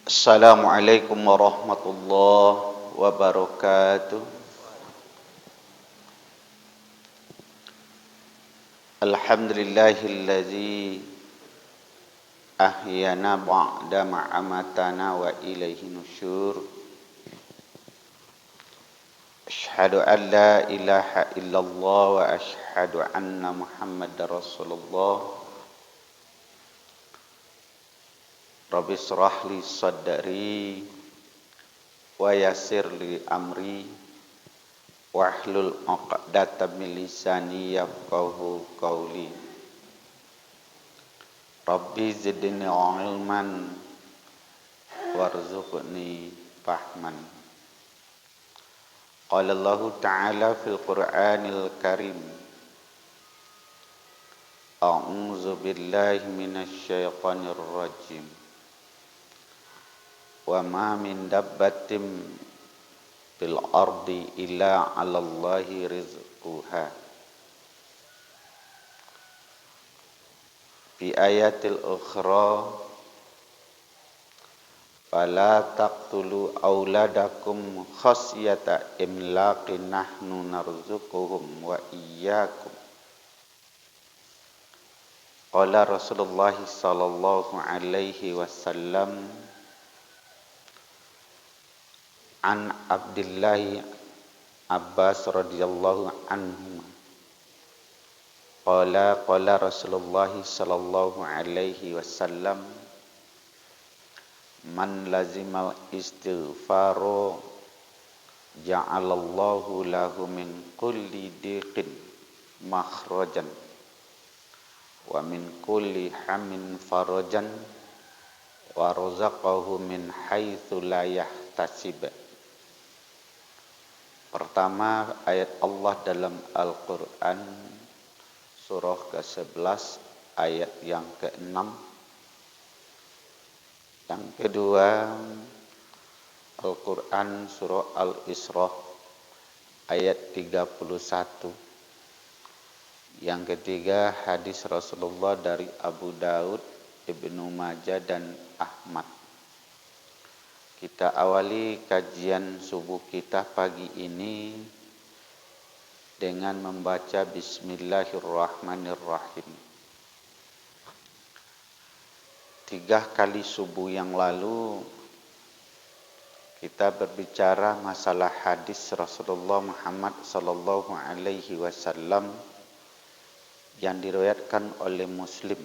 Assalamualaikum warahmatullahi wabarakatuh. Alhamdulillahilladzi ahyana ba'da ma'amatana wa ilaihi nusyur. Asyhadu an la ilaha illallah wa asyhadu anna Muhammadar Rasulullah. Rabbi shrah li sadri wa yassir li amri wahlul 'uqdatam min lisani yafqahu qawli. Rabbi zidni ilman warzuqni fahman. Qala Allah Ta'ala fil Qur'anil Karim. A'udzu billahi minasy syaithanir rajim. Wa ma min dabbatin fil ardi illa 'alallahi rizquha. Fi ayatil ukhra fala taqtulu auladakum khasyata imlaqin nahnu narzuquhum wa iyyakum. Qala Rasulullah sallallahu alaihi wasallam an Abdillah Abbas radhiyallahu anhu. Qala Rasulullah sallallahu alaihi wasallam man lazimal istighfaro ja'alallahu lahu min kulli diqin makhrajan wa min kulli hamin farajan wa razaqahu min haitsu la yahtasib. Pertama, ayat Allah dalam Al-Quran surah ke-11 ayat yang ke-6. Yang kedua, Al-Quran surah Al-Isra ayat 31. Yang ketiga, hadis Rasulullah dari Abu Daud, Ibnu Majah dan Ahmad. Kita awali kajian subuh kita pagi ini dengan membaca Bismillahirrahmanirrahim. 3 kali subuh yang lalu kita berbicara masalah hadis Rasulullah Muhammad sallallahu alaihi wasallam yang diriwayatkan oleh Muslim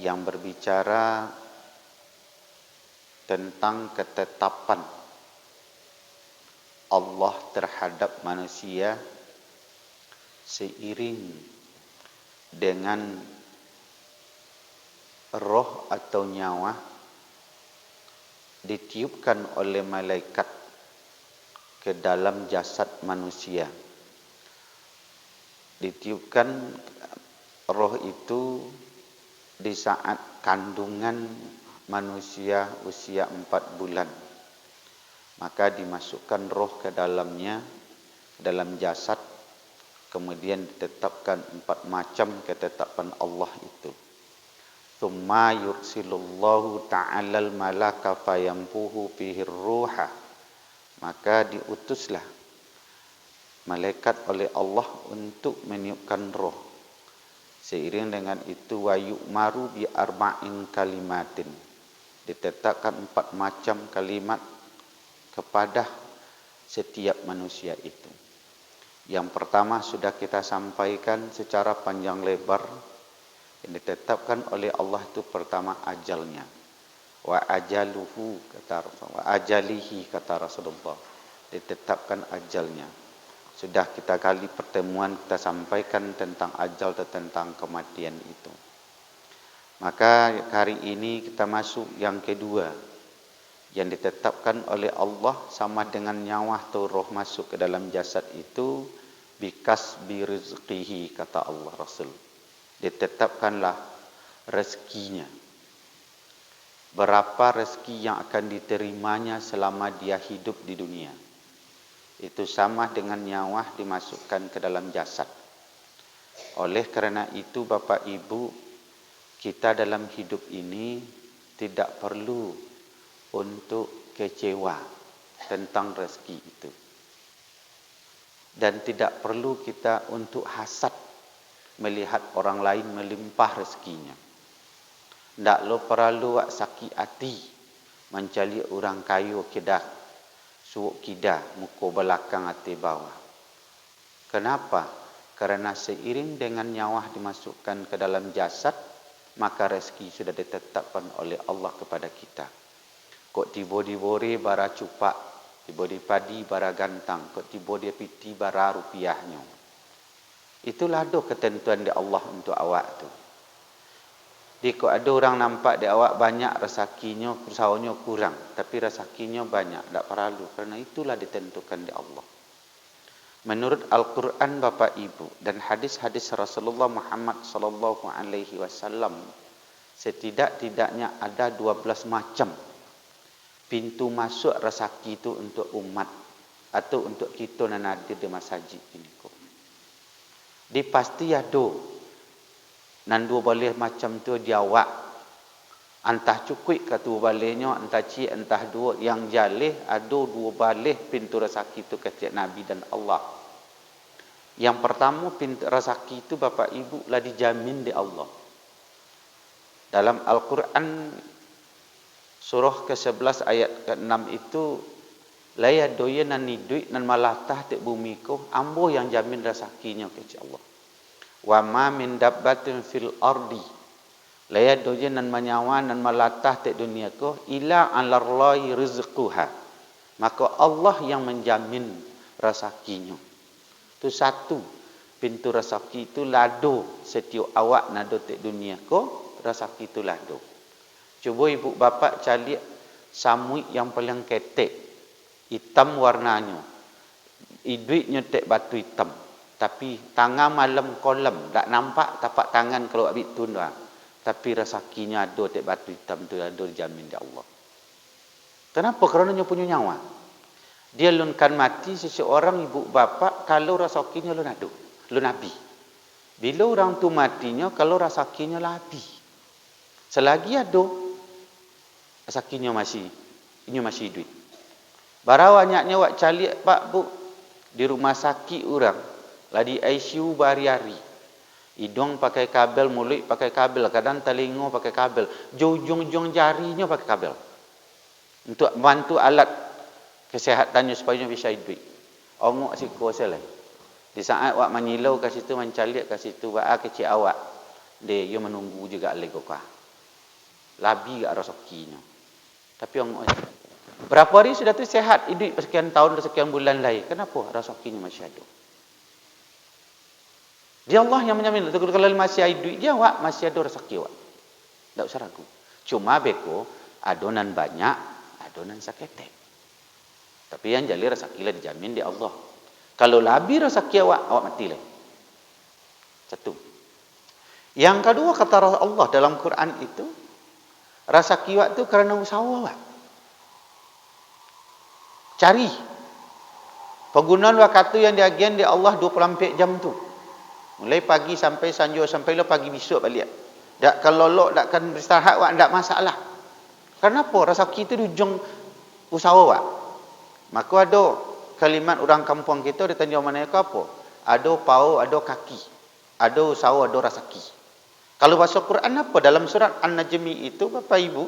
yang berbicara tentang ketetapan Allah terhadap manusia seiring dengan roh atau nyawa ditiupkan oleh malaikat ke dalam jasad manusia. Ditiupkan roh itu di saat kandungan manusia usia 4 bulan. Maka dimasukkan roh ke dalamnya, dalam jasad, kemudian ditetapkan 4 macam ketetapan Allah itu. Tsumma yursilullahu ta'alal malaka fayampuhu fihir ruha. Maka diutuslah malaikat oleh Allah untuk meniupkan roh. Seiring dengan itu wa yu'maru bi arba'in kalimatin. Ditetapkan 4 macam kalimat kepada setiap manusia itu. Yang pertama sudah kita sampaikan secara panjang lebar. Yang ditetapkan oleh Allah itu pertama ajalnya. Wa ajaluhu kata Rasulullah. Wa ajalihi kata Rasulullah. Ditetapkan ajalnya. Sudah kita kali pertemuan kita sampaikan tentang ajal atau tentang kematian itu. Maka hari ini kita masuk yang kedua. Yang ditetapkan oleh Allah sama dengan nyawa atau roh masuk ke dalam jasad itu bikas birizqihi kata Allah Rasul. Ditetapkanlah rezekinya. Berapa rezeki yang akan diterimanya selama dia hidup di dunia. Itu sama dengan nyawa dimasukkan ke dalam jasad. Oleh karena itu Bapak Ibu, kita dalam hidup ini tidak perlu untuk kecewa tentang rezeki itu. Dan tidak perlu kita untuk hasad melihat orang lain melimpah rezekinya. Ndak lo perlu wak sakit hati mencari orang kayu kidah suuk kidah muka belakang hati bawah. Kenapa? Karena seiring dengan nyawa dimasukkan ke dalam jasad, maka rezeki sudah ditetapkan oleh Allah kepada kita. Kok tiba dibori bara cupak, tiba di padi bara gantang, kok tiba dia piti bara rupiahnya. Itulah do ketentuan di Allah untuk awak tu. Di kok ada orang nampak di awak banyak rezekinya, usahanya kurang, tapi rezekinya banyak, tak perlu, karena itulah ditentukan di Allah. Menurut Al-Quran Bapak Ibu dan hadis-hadis Rasulullah Muhammad sallallahu alaihi wasallam, setidak-tidaknya ada 12 macam pintu masuk rezeki itu untuk umat atau untuk kita yang hadir di masjid ini. Di pasti ada nan dua balih macam tu dia awak. Entah cukup ke dua balihnya, entah cik, entah dua. Yang jalih ada 2 balih pintu rezeki itu kata Nabi dan Allah. Yang pertama pintu rezeki itu Bapak Ibu lah dijamin di Allah. Dalam Al-Quran surah ke-11 ayat ke-6 itu, la yadoye nan duit nan malatah di bumi ko, ambo yang jamin rezekinya kata Allah. Wa ma min dabbatin fil ardi la yadoye nan manyawa nan malatah di dunia ko ila alallahi rizquha. Maka Allah yang menjamin rezekinya. Itu satu pintu rezeki itu lado setiap awak nado di dunia ko rezeki itu lado. Cuba ibu bapa cari samuik yang paling ketek, hitam warnanya, duitnya tek batu hitam, tapi tangan malam kolam, tak nampak tapak tangan kalau abis tu dah, tapi rezekinya ada tek batu hitam tu ada dijamin di Allah. Kenapa? Kerana dia punya nyawa. Dia lunkan mati seseorang ibu bapa kalau rezekinya lu ada, lu nabi. Bila orang tu matinya kalau rezekinya labi, selagi ada rezekinya masih duit. Bara banyaknya wak calik pak bu di rumah sakit orang, lah di ICU berhari-hari. Hidung pakai kabel, mulut pakai kabel, kadang telinga pakai kabel, jujung-jung jarinya pakai kabel. Untuk bantu alat kesehatannya supaya bisa hidup. Ongok si kuasa lah. Di saat wak menyilau ke situ, mencalik ke situ, wak kecil awak, dia menunggu juga lego kah. Labi gak rezekinya. Tapi ongok berapa hari sudah tu sehat, hidup sekian tahun, sekian bulan lagi. Kenapa? Rezekinya masih ada. Dia Allah yang menjamin. Kalau masih hidup dia, wak masih ada rezeki wak. Tak usah ragu. Cuma beko adonan banyak, adonan saketek. Tapi yang jali rezeki lah dijamin di Allah. Kalau labi rezeki awak mati lah. Satu. Yang kedua kata Allah dalam Quran itu, rezeki awak tu kerana usaha awak. Cari. Penggunaan waktu yang diagian di Allah 24 jam tu. Mulai pagi sampai sanjur sampai lo pagi besok balik. Tak kalau lo takkan beristirahat awak tak masalah. Kenapa? Rezeki itu di ujung usaha awak. Maka ada kalimat orang kampung kita dia tanya mana ke apa? Ada pau, ada kaki. Ada usaha, ada rezeki. Kalau bahasa Quran apa? Dalam surat An-Najmi itu Bapak Ibu,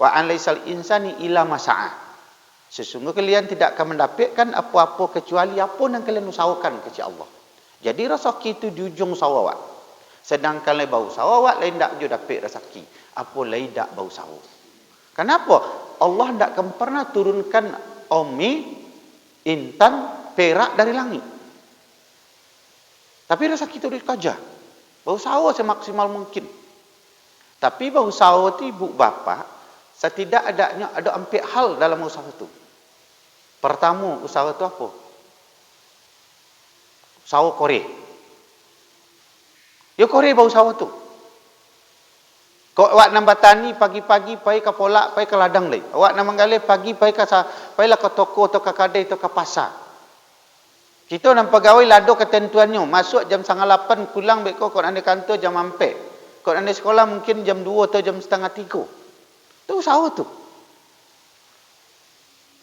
wa an laisal insani illa masa'a. Sesungguhnya kalian tidak akan mendapatkan apa-apa kecuali apa yang kalian usahakan kepada Allah. Jadi rezeki itu di ujung usaha awak. Sedangkan lain bau usaha awak lain tak juga dapat rezeki. Apa lain tak bau usaha. Kenapa? Allah tak akan pernah turunkan omi, intan, perak dari langit. Tapi rezeki itu dikajar. Berusaha semaksimal mungkin. Tapi berusaha itu ibu bapa, setidak adanya ada 4 hal dalam usaha itu. Pertama, usaha itu apa? Usaha kore. Ya kore berusaha itu. Kau awak nak bertani pagi-pagi pergi ke polak, pergi ke ladang lagi. Awak nak menggalih pagi pergilah ke toko atau ke kedai atau ke pasar. Kita nak pegawai lado ketentuannya. Masuk jam 8:30 pulang beko kau nak di kantor jam 4. Kau nak di sekolah mungkin jam 2 atau jam 2:30. Itu usaha tu.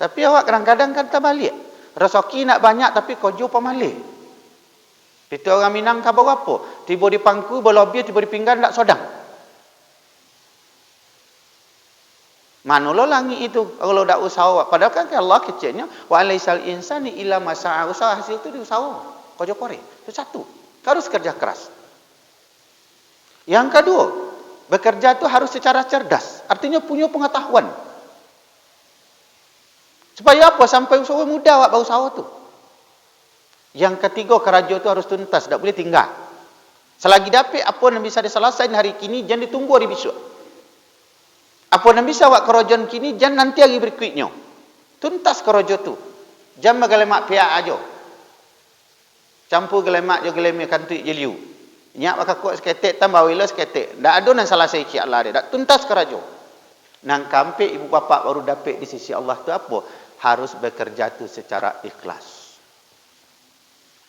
Tapi awak kadang-kadang kan terbalik. Rezeki nak banyak tapi kojo pemalih. Itu orang Minang khabar apa? Tiba di pangku, berlobby, tiba di pinggan, tak sodang. Mana lo langit itu kalau tak usaha. Padahal kan Allah kecilnya wa alaisal insani illa masa'a. Usaha hasil itu diusaha. Kojo kore. Itu satu. Harus kerja keras. Yang kedua, bekerja itu harus secara cerdas. Artinya punya pengetahuan. Supaya apa? Sampai usaha muda awak berusaha tu. Yang ketiga, kerja itu harus tuntas. Tak boleh tinggal. Selagi dapat apa yang bisa diselesaikan hari kini, jangan ditunggu hari besok. Apa yang bisa awak kerajaan kini, jangan nanti hari berikutnya. Tuntas kerja tu. Jangan gelemak pihak aja. Campur gelemak je gelemak kantuk je liu. Nyak bakal kuat seketik, tambah wila seketik. Tak ada yang salah saya cik Allah dia. Tak tuntas kerja. Nang kampik ibu bapa baru dapat di sisi Allah tu apa? Harus bekerja tu secara ikhlas.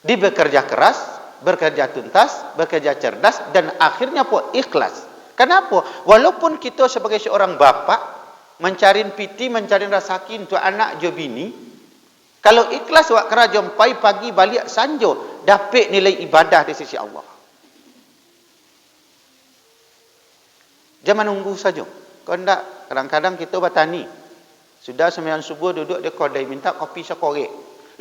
Di bekerja keras, bekerja tuntas, bekerja cerdas, dan akhirnya apa? Ikhlas. Kenapa? Walaupun kita sebagai seorang bapa mencari piti, mencari rezeki untuk anak jo bini, kalau ikhlas awak kerja pagi balik sanjo, dapat nilai ibadah di sisi Allah. Jangan menunggu saja. Kau ndak, kadang-kadang kita bertani. Sudah 9 subuh duduk di kedai minta kopi sekorek.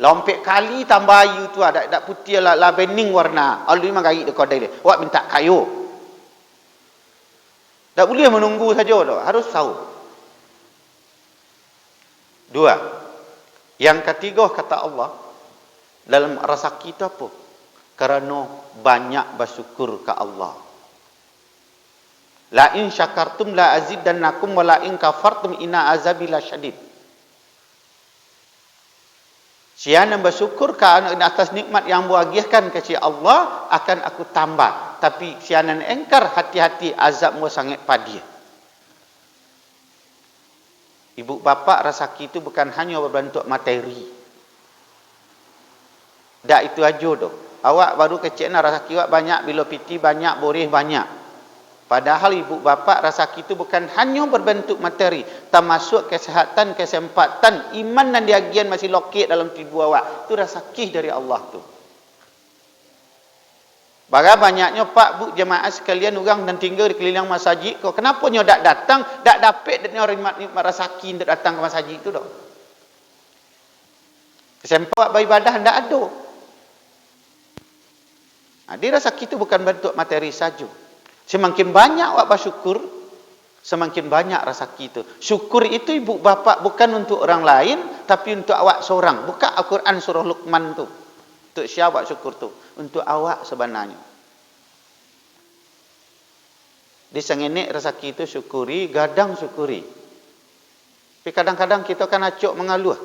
Lompek kali tambah ayu tu ada putih lah bening warna. Alu memang gari di kedai dia. Awak minta kayu. Tak boleh menunggu saja tu, harus tahu. 2. Yang ketiga kata Allah dalam rezeki itu apa? Kerana banyak bersyukur ke Allah. La in syakartum la azidannakum wa la in kafartum inna azabi lasyadid. Siapa yang bersyukur ke atas nikmat yang buagiahkan kepada Allah akan aku tambah. Tapi siapa yang engkar, hati-hati azabmu sangat pedih. Ibu bapa rezeki itu bukan hanya berbentuk materi. Tak itu aja doh. Awak baru kecil nak rezeki awak banyak, bila piti banyak, boreh banyak. Padahal ibu bapa rezeki itu bukan hanya berbentuk materi, termasuk kesehatan, kesempatan, iman dan diagian masih lokek dalam tubuh awak. Itu rezeki dari Allah tu. Bagai banyaknya Pak Bu jemaah sekalian orang dan tinggal di keliling masjid, kau kenapa nyo tak datang, tak dapat dan nikmat rezeki untuk datang ke masjid itu dah. Kesempatan beribadah ndak ada. Jadi rezeki itu bukan bentuk materi saja. Semakin banyak awak bersyukur, semakin banyak rezeki itu. Syukur itu ibu bapa bukan untuk orang lain, tapi untuk awak seorang. Buka Al-Quran surah Luqman tu. Untuk siapa syukur tu? Untuk awak sebenarnya. Di sengenek rezeki itu syukuri, gadang syukuri. Tapi kadang-kadang kita kan acuk mengaluh.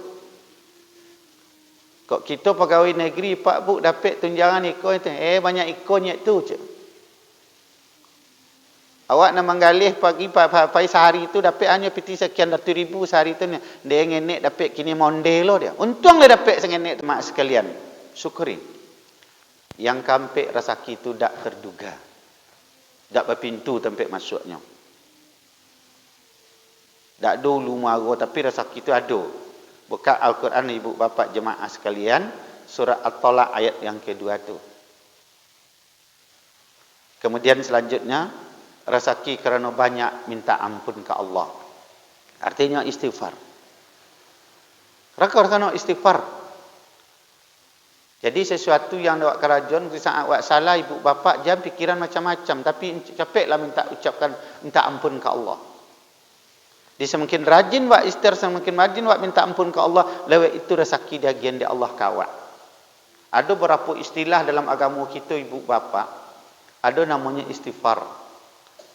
Kok kita pegawai negeri, Pak Bu dapat tunjangan ikon itu. Banyak ikonnya itu je. Awak nak menggalih pagi sehari itu dapat hanya piti sekian ratus ribu sehari itu. Dia ngenek dapat kini mondelo dia. Untung dia dapat sengenek teman sekalian. Syukuri. Yang kampik rezeki itu tak terduga. Tak berpintu tempat masuknya. Tak dulu maru tapi rezeki itu ada. Buka Al-Quran ibu bapa jemaah sekalian, surah At-Talaq ayat yang kedua tu. Kemudian selanjutnya, rezeki kerana banyak minta ampun ke Allah. Artinya istighfar. Kerana istighfar. Jadi sesuatu yang awak kerajaan, saat awak salah ibu bapa, jangan pikiran macam-macam. Tapi capeklah minta ampun ke Allah. Dia semakin rajin wak istighfar, semakin rajin wak minta ampun ke Allah, lewat itu rezeki bagian di Allah kawat. Ada beberapa istilah dalam agama kita ibu bapa. Ada namanya istighfar.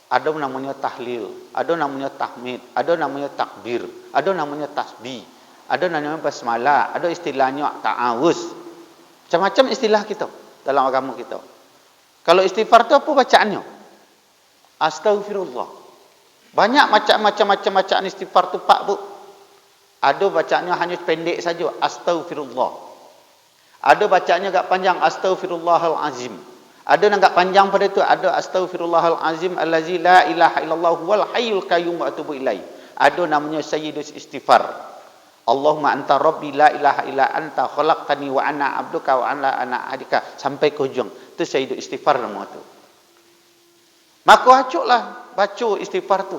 Ada namanya tahlil, ada namanya tahmid, ada namanya takbir, ada namanya tasbih, ada namanya basmalah, ada istilahnya ta'awuz. Macam-macam istilah kita dalam agama kita. Kalau istighfar itu apa bacaannya? Astaghfirullah. Banyak macam-macam istighfar tu Pak Bu. Ada bacaannya hanya pendek saja, astaghfirullah. Ada bacaannya agak panjang, astaghfirullahal azim. Ada yang agak panjang pada itu, ada astaghfirullahal azim allazi la ilaha illallah wal hayyul qayyum wa atubu ilaih. ada namanya sayyidus istighfar. Allahumma anta rabbi la ilaha illa anta khalaqtani wa ana abduka wa ana adika, sampai ke hujung. Itu sayyidus istighfar nama tu. Maka acuklah baca istighfar tu.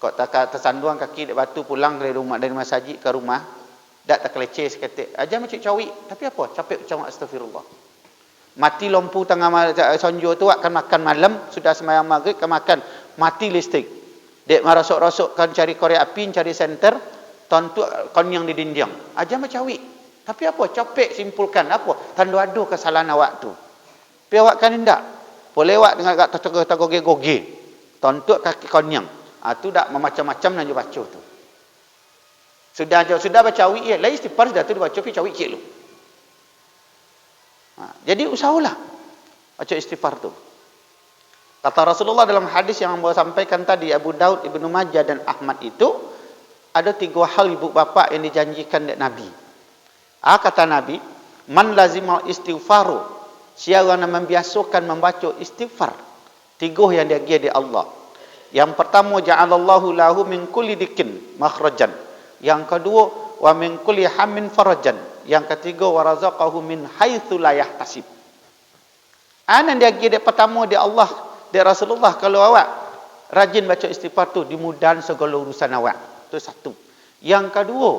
Kau tak tersanduang kaki di batu pulang dari rumah, dari masjid ke rumah, tak terkeleceh seketik. Aja macam cawik, tapi apa? Capek ucap astagfirullah. Mati lampu tengah sonjo tu akan makan malam, sudah sembahyang maghrib akan makan, mati listrik. Dek marasuk-rasukkan cari korek api, cari senter, tontuk konyang di dinding. Aja macam cawik. Tapi apa? Capek simpulkan apa? Tandu adu kesalahan awak tu. Tapi awak kan tidak. Boleh awak dengan kat goge-goge. Tontuk kaki konyang. Tu dak macam-macam nak baca tu. Sudah baca awik ya, lain istighfar sudah tu dibaca pi cawik cik lu. Jadi usahalah baca istighfar tu. Kata Rasulullah dalam hadis yang saya sampaikan tadi, Abu Daud, Ibnu Majah dan Ahmad itu, ada 3 hal ibu bapa yang dijanjikan oleh Nabi. Kata Nabi, man lazimal istighfaru, siapa yang membiasakan membaca istighfar, 3 yang dia di Allah. Yang pertama, ja'alallahu lahu min kulli dikin makhrajan. Yang kedua, wa min kulli hammin farajan. Yang ketiga, wa razaqahu min haitsu la yahtasib. Anan dia pertama di Allah, di Rasulullah, kalau awak rajin baca istighfar tu, dimudahkan segala urusan awak. Itu satu. Yang kedua,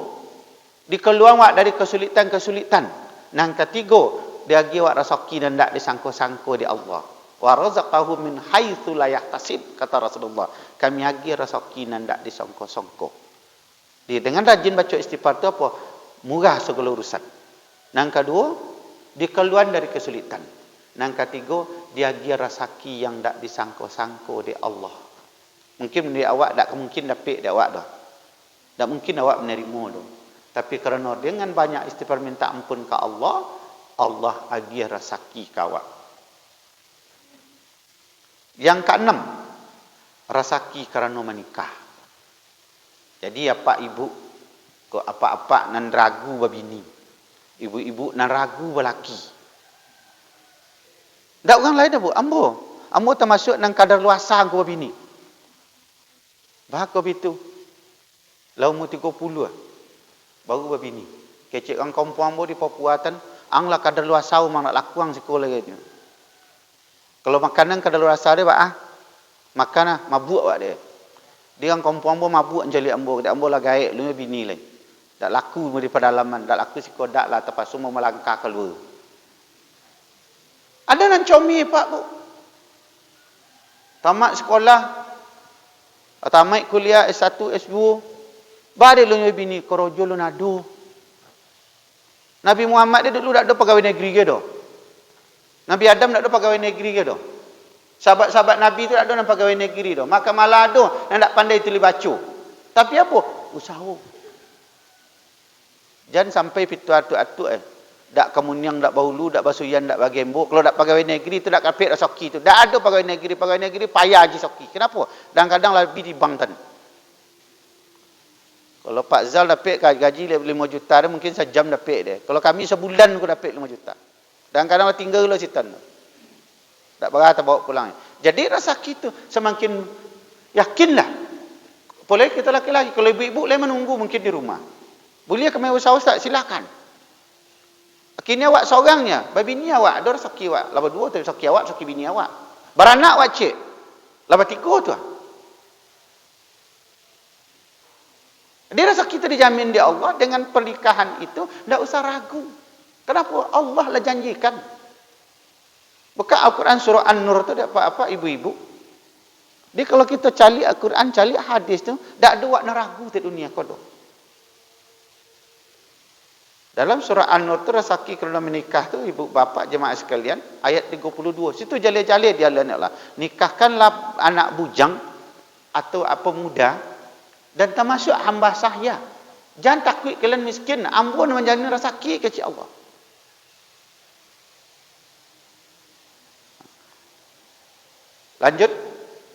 dikeluarkan awak dari kesulitan-kesulitan. Yang ketiga, dia bagi awak rezeki dan tak disangka-sangka di Allah. Wa razaqahu min haitsu la yahtasib, kata Rasulullah. Kami bagi rezeki dan tak disangka-sangka. Dengan rajin baca istighfar tu apa? Murah segala urusan. Yang kedua, dikeluarkan dari kesulitan. Yang ketiga, dia bagi rezeki yang tak disangka-sangka di Allah. Mungkin di awak tak mungkin dapat di awak dah. Tak mungkin awak menerima dah. Tapi kerana dengan banyak istighfar minta ampun ke Allah, Allah bagi rezeki ke awak. Yang keenam, rezeki kerana menikah. Jadi apa ibu, kok apa-apa nan ragu babini. Ibu-ibu nan ragu belaki. Tak orang lain dah bu, ambo termasuk nang kadar luasa aku babini. Bahak begitu. Lau umur 30 baru babini. Kecik orang kampung ambo di Papua tan, anglah kadar luasa mang nak lakuang sekolah gitu. Kalau makanan kadar luasa dia makan mabuk awak dia. Dia orang kampung ambo mabuk anjali ambo, dak ambo lah gaek lu bini lain. Tak laku di pedalaman, tak laku sikodak lah terpaksa mau melangkah keluar. Ada nan comi pak bu. Tamat sekolah, tamat kuliah S1, S2, balik lu bini korojo lu nado. Nabi Muhammad dia dulu tak ada pegawai negeri ke dah. Nabi Adam tak ada pegawai negeri ke dah. Sahabat-sahabat Nabi tu tak ada pegawai negeri dah. Maka malah ada yang tak pandai tulis baca. Tapi apa? Usaha. Jangan sampai fitu atu-atu dak kemunyang, dak baulu, dak basuyan, dak bagembo. Kalau dak pegawai negeri tu dak kapit dak soki tu. Dak ada pegawai negeri payah je soki. Kenapa? Kadang-kadang lebih di bank tan. Kalau Pak Zal dapat gaji 5 juta dia mungkin sejam dapat dia. Kalau kami sebulan aku dapat 5 juta. Kadang-kadang tinggal lah sitan. Tak berapa bawa pulang. Jadi rezeki tu semakin yakinlah. Boleh kita laki-laki, kalau ibu-ibu lain menunggu mungkin di rumah. Boleh kami usaha ustaz, silakan. Akhirnya awak seorangnya, bini awak ada rezeki awak. Laba 2 tu rezeki awak, rezeki bini awak. Beranak awak cik. Laba 3 tu. Dia rezeki tu dijamin di Allah, dengan pernikahan itu tak usah ragu. Kenapa? Allah lah janjikan. Buka Al-Quran surah An-Nur tu ada apa-apa ibu-ibu. Jadi kalau kita cari Al-Quran, cari hadis tu, tak ada wakna ragu di dunia kodoh. Dalam surah An-Nur tu rezeki kerana menikah tu ibu bapa jemaah sekalian, ayat 32. Situ jale-jale dia lah. Nikahkanlah anak bujang atau apa muda dan termasuk hamba sahaya. Jangan takut kalian miskin, ampun menjadi rezeki kecil Allah. Lanjut,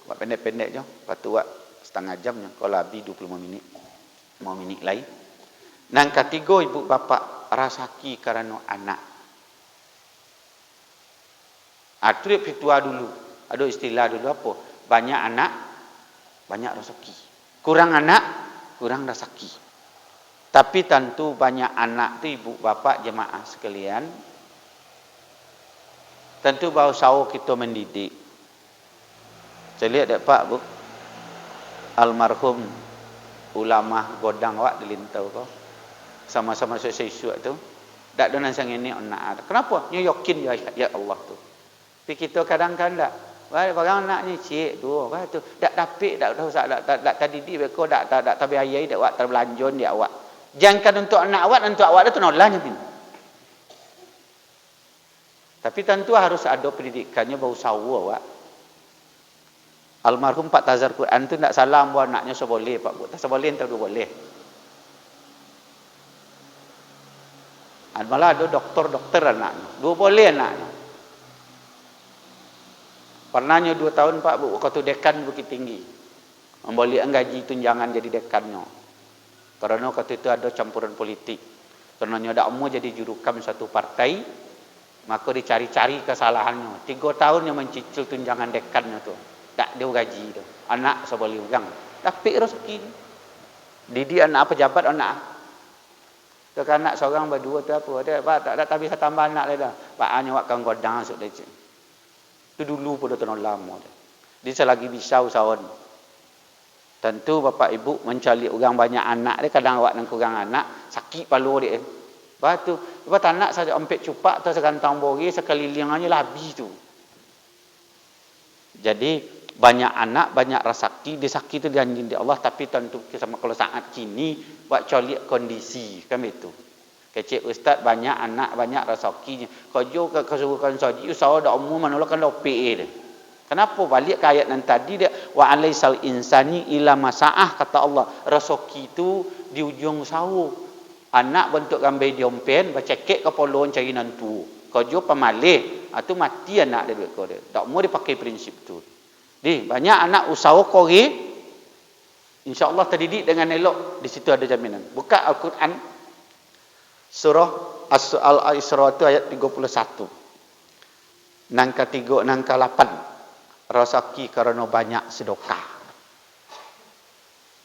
buat pendek-pendek je. Lepas tu buat setengah jam je. Kalau habis 25 minit. 5 minit lain. Yang ketiga, ibu bapa rezeki kerana anak. Itu dia fitua dulu. Ada istilah dulu apa? Banyak anak, banyak rezeki. Kurang anak, kurang rezeki. Tapi tentu banyak anak tu ibu bapa jemaah sekalian. Tentu berusaha kita mendidik. Saya lihat tak Pak Bu, almarhum ulama godang awak di Lintau kau. Sama-sama selesai isu tu. Tak ada nang sang ini anak. Kenapa? Nya yakin ya Allah tu. Tapi kita kadang-kadang tak. Barang anak ni cik tu, apa tu? Tak dapik, tak tahu tak tadi beko tak tabi ayai dak awak terbelanjon dia awak. Jangan untuk anak awak, untuk awak tu nolanya tin. Tapi tentu harus ada pendidikannya berusaha awak. Almarhum Pak Tazar Quran tu tak salah buat anaknya seboleh Pak Bu. Tak seboleh entah boleh. Malah ada doktor anaknya. Dua boleh anaknya. Pernahnya 2 tahun Pak Bu, waktu dekan Bukit Tinggi. Membalikan gaji tunjangan jadi dekannya. Karena waktu itu ada campuran politik. Karena ada umur jadi jurukam satu partai, maka dicari-cari kesalahannya. 3 tahun yang mencicil tunjangan dekannya tu. Tak dia gaji tu. Anak seboleh ugang. Tapi rezeki. Didik anak pejabat anak. Tu kan anak seorang berdua tu apa? Dia Pak tak bisa tambah anak dah. Pak hanya wak kang godang masuk dia. Itu dulu pun dah terlalu lama. Dia selagi bisa usahawan. Tentu bapak ibu mencari orang banyak anak dia, kadang awak nak kurang anak, sakit palu dia. Lepas tu, lepas anak saja empek cupak atau segantang bori, sekeliling aja lah habis tu. Jadi, banyak anak, banyak rezeki, dia sakit tu dianjing di Allah, tapi tentu sama kalau saat kini, buat colik kondisi, kan itu. Kecik ustaz banyak anak, banyak rezekinya. Kerja ke kesuruhan saji, usaha dak umum menolakkan PA dia. Kenapa balik ke ayat yang tadi dia wa alaisal insani ila masaah kata Allah, rezeki itu di ujung usaha. Anak bentuk gambar diompen, bacekek kepala cari nantu. Kerja pemalih, itu mati anak dia duit kau dia. Tak mau dipakai prinsip tu. Di banyak anak usaha kori, insya-Allah terdidik dengan elok, di situ ada jaminan. Buka Al-Quran surah Al-Isra itu ayat 31. Nangka 3, nangka 8. Rezeki kerana banyak sedekah.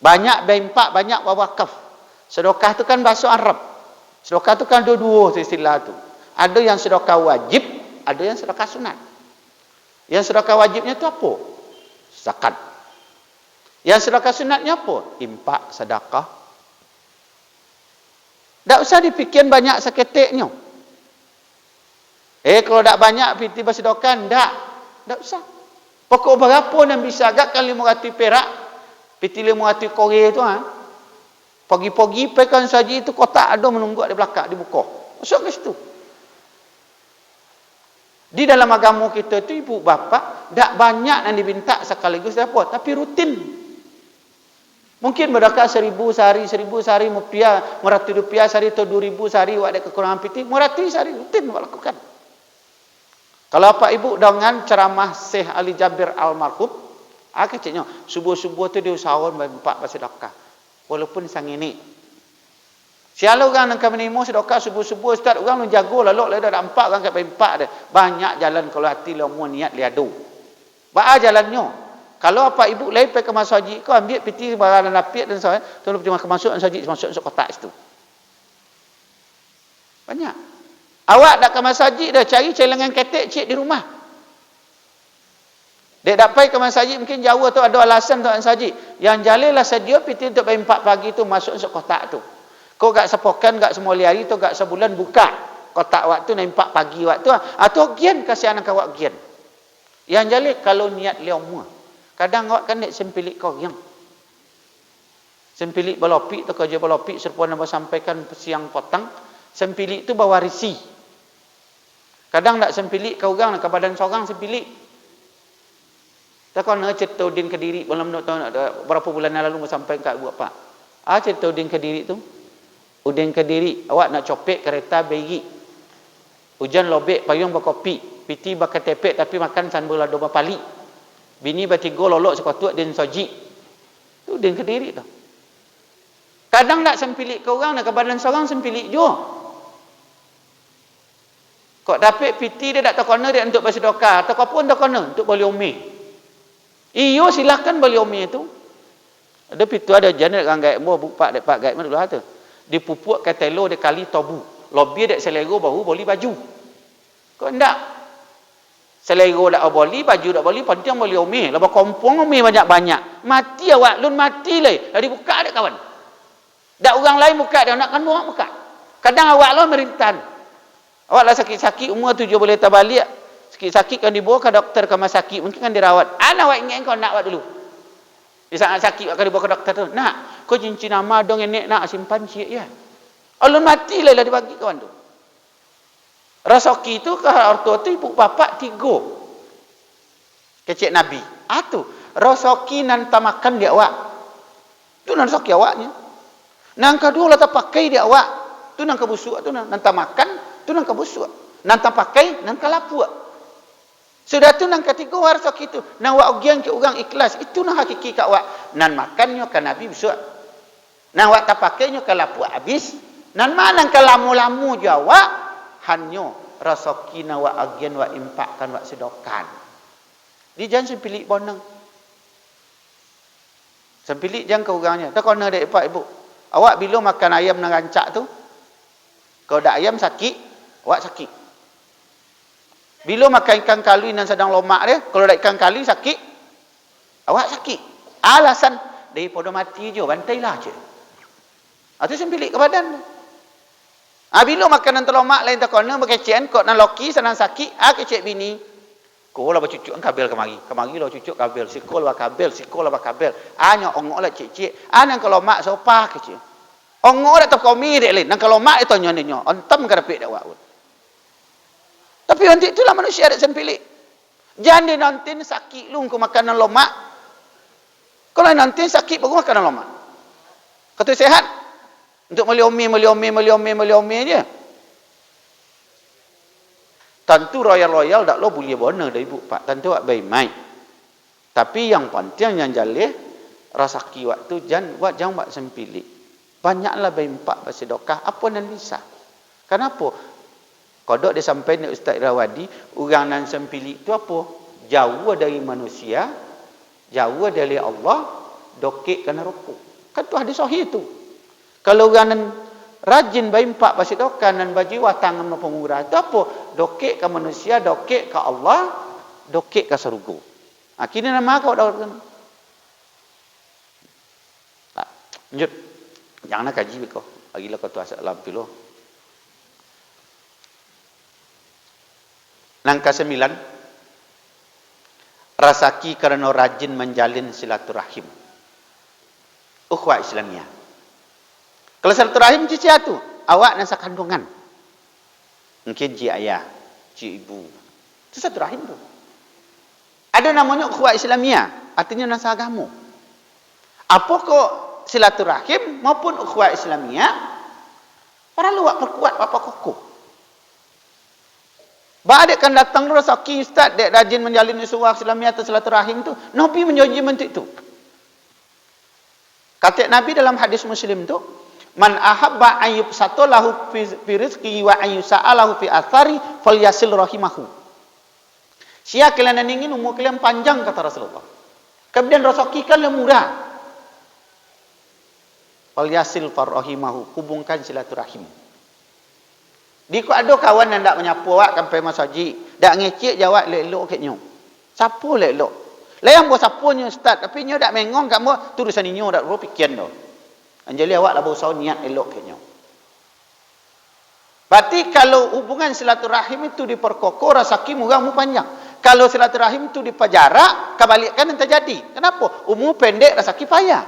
Banyak bempak, banyak wakaf. Sedekah itu kan bahasa Arab. Sedekah itu kan dua-dua istilah tu. Ada yang sedekah wajib, ada yang sedekah sunat. Yang sedekah wajibnya itu apa? Zakat. Yang sedekah sunatnya apa? Impak, sedekah. Tak usah dipikir banyak seketiknya. Kalau tak banyak piti bersedekah, tak usah. Pokok berapa yang bisa agak kan 500 perak, piti 500 kore tu pagi-pagi pekan saji itu kotak ada menunggu di belakang dibuka. Masuk ke situ. Di dalam agama kita tu ibu bapa tak banyak yang diminta sekaligus apa, tapi rutin. Mungkin berdekat 1,000 sehari, 1,000 sehari, Rp100 sehari atau 2,000 sehari, ada kekurangan piti, Rp100 sehari, rutin lakukan. Kalau Pak Ibu dengan ceramah Syekh Ali Jabir almarhum, keciknya subuh-subuh tu dia usahawan berempat bersedekah. Walaupun sang ini. Siapa orang nak menimo sedekah subuh-subuh ustaz, orang nak jago lalu ada 4 orang kat berempat dia. Banyak jalan kalau hati lemu niat liadu. Ba jalannya. Kalau Pak Ibu lain pergi ke masjid haji, kau ambil piti barang lapik dan sebagainya, tolong pergi masuk masuk kotak situ. Banyak. Awak dak ke masjid dah cari celengan ketek cik di rumah. Dek dapat ke masjid mungkin jauh tu ada alasan tu masjid. Yang jalilah sedia piti untuk 4 pagi tu masuk kotak tu. Kau gak sepokan gak semua hari tu gak sebulan buka kotak waktu 4 pagi waktu atau gian kasih anak awak gian. Yang jali kalau niat lemu. Kadang awak kan nek sempilik kau yang. Sempilik balopik tu kerja balopik serupa nak sampaikan siang petang. Sempilik tu bawarisi. Kadang tak sempilik kau orang ke badan seorang sempilik. Tak kau nak cerita Udin Kediri belum tahu berapa bulan yang lalu sampai kat buat apa. Cerita Udin Kediri tu. Udin Kediri awak nak copek kereta begi. Hujan lobek payung berkopi, piti bakar tepek tapi makan sambal lado bapali. Bini bertiga lolok sepatut din soji. Tu Udin Kediri tu. Kadang tak sempilik kau orang nak ke badan seorang sempilik juga. Kok dapat piti dia tak tahu kena dia untuk bersedekah atau kau pun tak kena untuk beli umi. Iyo silakan beli umi itu. Ada pitu ada jana dengan gaib mo bupak dek pak gaib mana dulu tu. Dipupuk ke telo de kali tobu. Lobby dek selero baru boli baju. Kau ndak. Selero dak boli, baju dak boli, penting boli umi. Lepas kompong umi banyak-banyak. Mati awak, lun mati le. Dah dibuka dek kawan. Dak orang lain buka dia nak kan orang buka. Kadang awak lo merintan. Awak lah sakit-sakit umur 7 boleh terbalik. Sakit-sakit kan dibawa ke doktor ke rumah sakit, mungkin kan dirawat. Anak awak ingat kau nak awak dulu. Di saat sakit akan dibawa ke doktor tu. Nak, kau cincin nama dong nenek nak simpan cik ya. Allah mati lah dibagi kawan tu. Rasoki tu ke orto tu ibu bapak 3. Kecik Nabi. Tu. Rasoki nan tamakan dia awak. Tu nan rasoki awaknya. Nang kedua lah tak pakai dia awak. Tu nang kebusuk tu nang tamakan, tu nang kebusuk. Nang tak pakai, nang kalapuak. Sudah tu nang ketiga warsak itu. Nang wak ugian ke orang ikhlas. Itu nang hakiki kat wak. Nang makannya ke Nabi besok. Nang wak tak pakainya ke lapuak habis. Nang mana ke lamu-lamu jawab. Hanya rasaki nang wak ugian wak impakkan wak sedokan. Dia jangan sempilik bonang. Sempilik jangan ke orangnya. Tak kena dek pak ibu. Awak bila makan ayam nang rancak tu. Kalau dak ayam sakit. Awak sakit. Bila makan ikan kalui dan sedang lomak dia, kalau dah ikan kalui sakit, awak sakit. Alasan daripada mati je, bantailah je. Itu sempilik ke badan. Bila makanan terlomak lain tak kena, berkecian, kau nak loki, senang sakit, kecik bini. Kau lah bercucuk kabel kemari. Kemari lah cucuk kabel, sikol lah kabel, sikol lah kabel. Nyok ongok lah cik-cik. Nang kalau mak sopah kecil. Ongok dah tak komi dek lain. Nang kalau mak itu nyok, ontam ke dapik dak awak. Tapi nanti itulah manusia ada sempilik. Jangan dia nanti sakit lu ke makanan lomak. Kalau nanti sakit baru makanan lomak. Kata sehat. Untuk meliomi je. Tentu royal tak lo boleh bona dah ibu pak. Tentu wak baik mai. Tapi yang penting yang jalih rasaki waktu jangan buat sempilik. Banyaklah baik pak bersedekah apa nan bisa. Kenapa? Kodok dia sampai ni Ustaz Rawadi, orang nan sempilik tu apa? Jauh dari manusia, jauh dari Allah, dokek ke neraka. Kan tu hadis sahih tu. Kalau orang nan rajin baimpak bersedekah dan bagi watang dengan pemurah tu apa? Dokek ke manusia, dokek ke Allah, dokek ke surga. Kini nama kau dah kan. Lanjut. Janganlah kaji kau. Bagilah kau tu asal lampu lo. Langkah 9. Rasaki kerana rajin menjalin silaturahim. Ukhwah Islamiyah. Kalau silaturahim cici tu, awak nasa kandungan. Mungkin cik ayah, cik ibu. Itu silaturahim tu. Ada namanya ukhwah Islamiyah, artinya nasa agama. Apa kok silaturahim maupun ukhwah Islamiyah? Perlu awak perkuat apa kokoh. Baik kan datang rasaki ustaz dek rajin menjalin usaha Islamiyah atau silaturahim tu, Nabi menjanji mentik tu. Kata Nabi dalam hadis Muslim tu, man ahabba ayyub satolahu fi rizqi wa ayyusa'alahu fi athari falyasil rahimahu. Siapa kalian ingin umur kalian panjang kata Rasulullah. Kemudian rasaki kan murah. Falyasil rahimahu, hubungkan silaturahim. Di ko ada kawan yang tak menyapu awak sampai masjid, dak ngecek jawab elok ketnya. Sapu elok. Layan buat sapunya ustaz, tapi nyo dak mengong kamu tu dosan nyo dak ro pikiran dah. Anjali awak lah berusaha niat elok ketnya. Berarti kalau hubungan silaturahim itu diperkokoh, rasaki umur panjang. Kalau silaturahim itu dipajarak, kebalikan yang terjadi. Kenapa? Umur pendek, rasaki payah.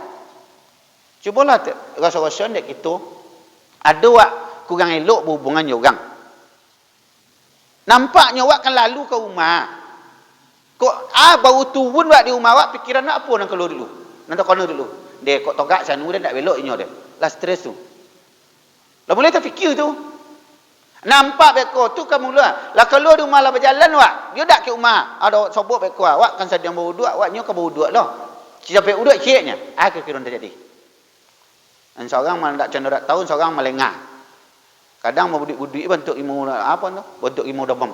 Cubalah rasa-rasa dek itu ada wak kurang elok berhubungan orang. Nampaknya awak kan lalu ke rumah. Kok baru turun awak di rumah awak pikiran nak apa nak keluar dulu. Nak kena dulu. Dia kok togak sana dia tak belok inyo dia. Lah stres tu. Lah boleh terfikir tu. Nampak beko tu kamu lah. Lah keluar di rumah lah berjalan awak. Dia dak ke rumah. Ada sobok beko awak kan sedang berwuduk awaknya ke berwuduk lah. Sampai uduk ciknya. Kira-kira terjadi. Dan seorang malah tak cenderung tahu, seorang melengah. Kadang mau budik-budik bentuk ilmu apa tu? Bentuk ilmu demam.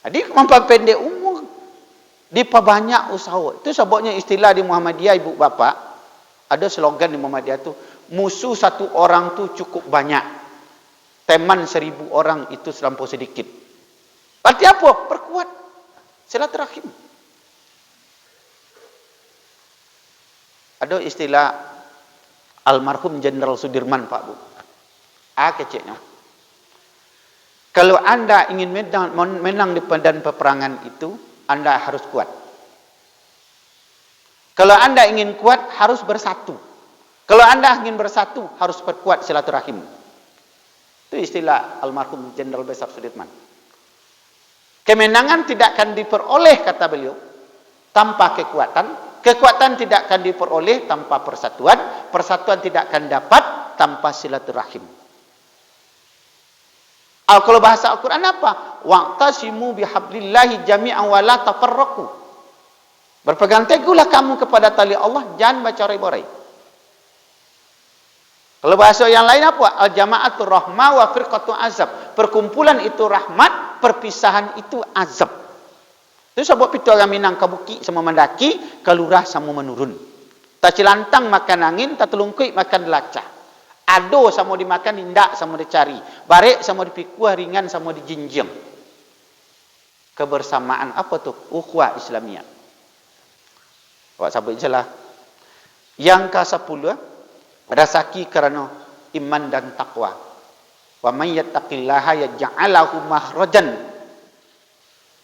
Jadi mampu pendek umur. Diperbanyak usaha. Itu sebabnya istilah di Muhammadiyah, ibu bapa, ada slogan di Muhammadiyah tu, musuh satu orang tu cukup banyak, teman 1000 orang itu terlampau sedikit. Berarti apa? Perkuat silaturahim. Ada istilah almarhum Jenderal Sudirman, Pak Bu. Keceknya. Kalau Anda ingin menang di medan peperangan itu, Anda harus kuat. Kalau Anda ingin kuat, harus bersatu. Kalau Anda ingin bersatu, harus perkuat silaturahim. Itu istilah almarhum Jenderal Besar Sudirman. Kemenangan tidak akan diperoleh, kata beliau, tanpa kekuatan. Kekuatan tidak akan diperoleh tanpa persatuan. Persatuan tidak akan dapat tanpa silaturahim. Kalau bahasa Al-Quran apa? Wa'tasimu bihablillahi jami'an wa la tafarraqu. Berpegang teguhlah kamu kepada tali Allah, jangan bercerai-berai. Kalau bahasa yang lain apa? Al-jama'atul rahmah wa firqatu azab. Perkumpulan itu rahmat, perpisahan itu azab. Itu sebab itu orang Minang kabuki sama mendaki, kalurah sama menurun. Tak cilantang makan angin, tak telungkuit makan delacah. Ado sama dimakan, indak sama dicari. Barek sama dipikuah, ringan sama dijinjing. Kebersamaan apa tu? Ukhuwah Islamiyah. Awak sabut je lah. Yang ke-10, rasaki kerana iman dan taqwa. Wa may yattaqillaha yaj'alahu makhrajan.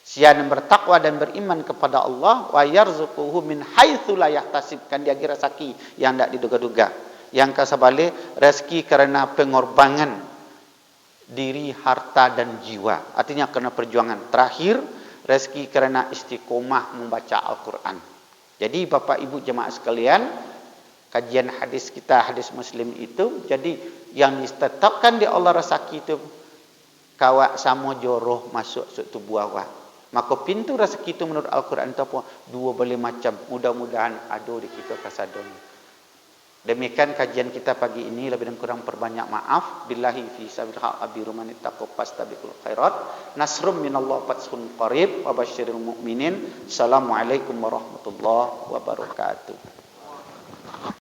Siapa yang bertakwa dan beriman kepada Allah, wa yarzuquhu min haitsu la yahtasib, kan dia kira rezeki yang tidak diduga-duga. Yang kasabalik, rezeki kerana pengorbanan diri, harta dan jiwa. Artinya kerana perjuangan. Terakhir, rezeki kerana istiqomah membaca Al-Quran. Jadi Bapak Ibu jemaah sekalian, kajian hadis kita, hadis Muslim itu, jadi yang ditetapkan di Allah rezeki itu, kawak sama joroh masuk tubuh awak. Maka pintu rezeki itu menurut Al-Quran itu apa? Dua boleh macam. Mudah-mudahan ada di kita kasadon. Demikian kajian kita pagi ini, lebih dan kurang perbanyak maaf. Billahi fi sabil haq abiru man ittaqu fastabiqul khairat. Nasrum minallah fathun qarib wa basyiril mu'minin. Assalamualaikum warahmatullahi wabarakatuh.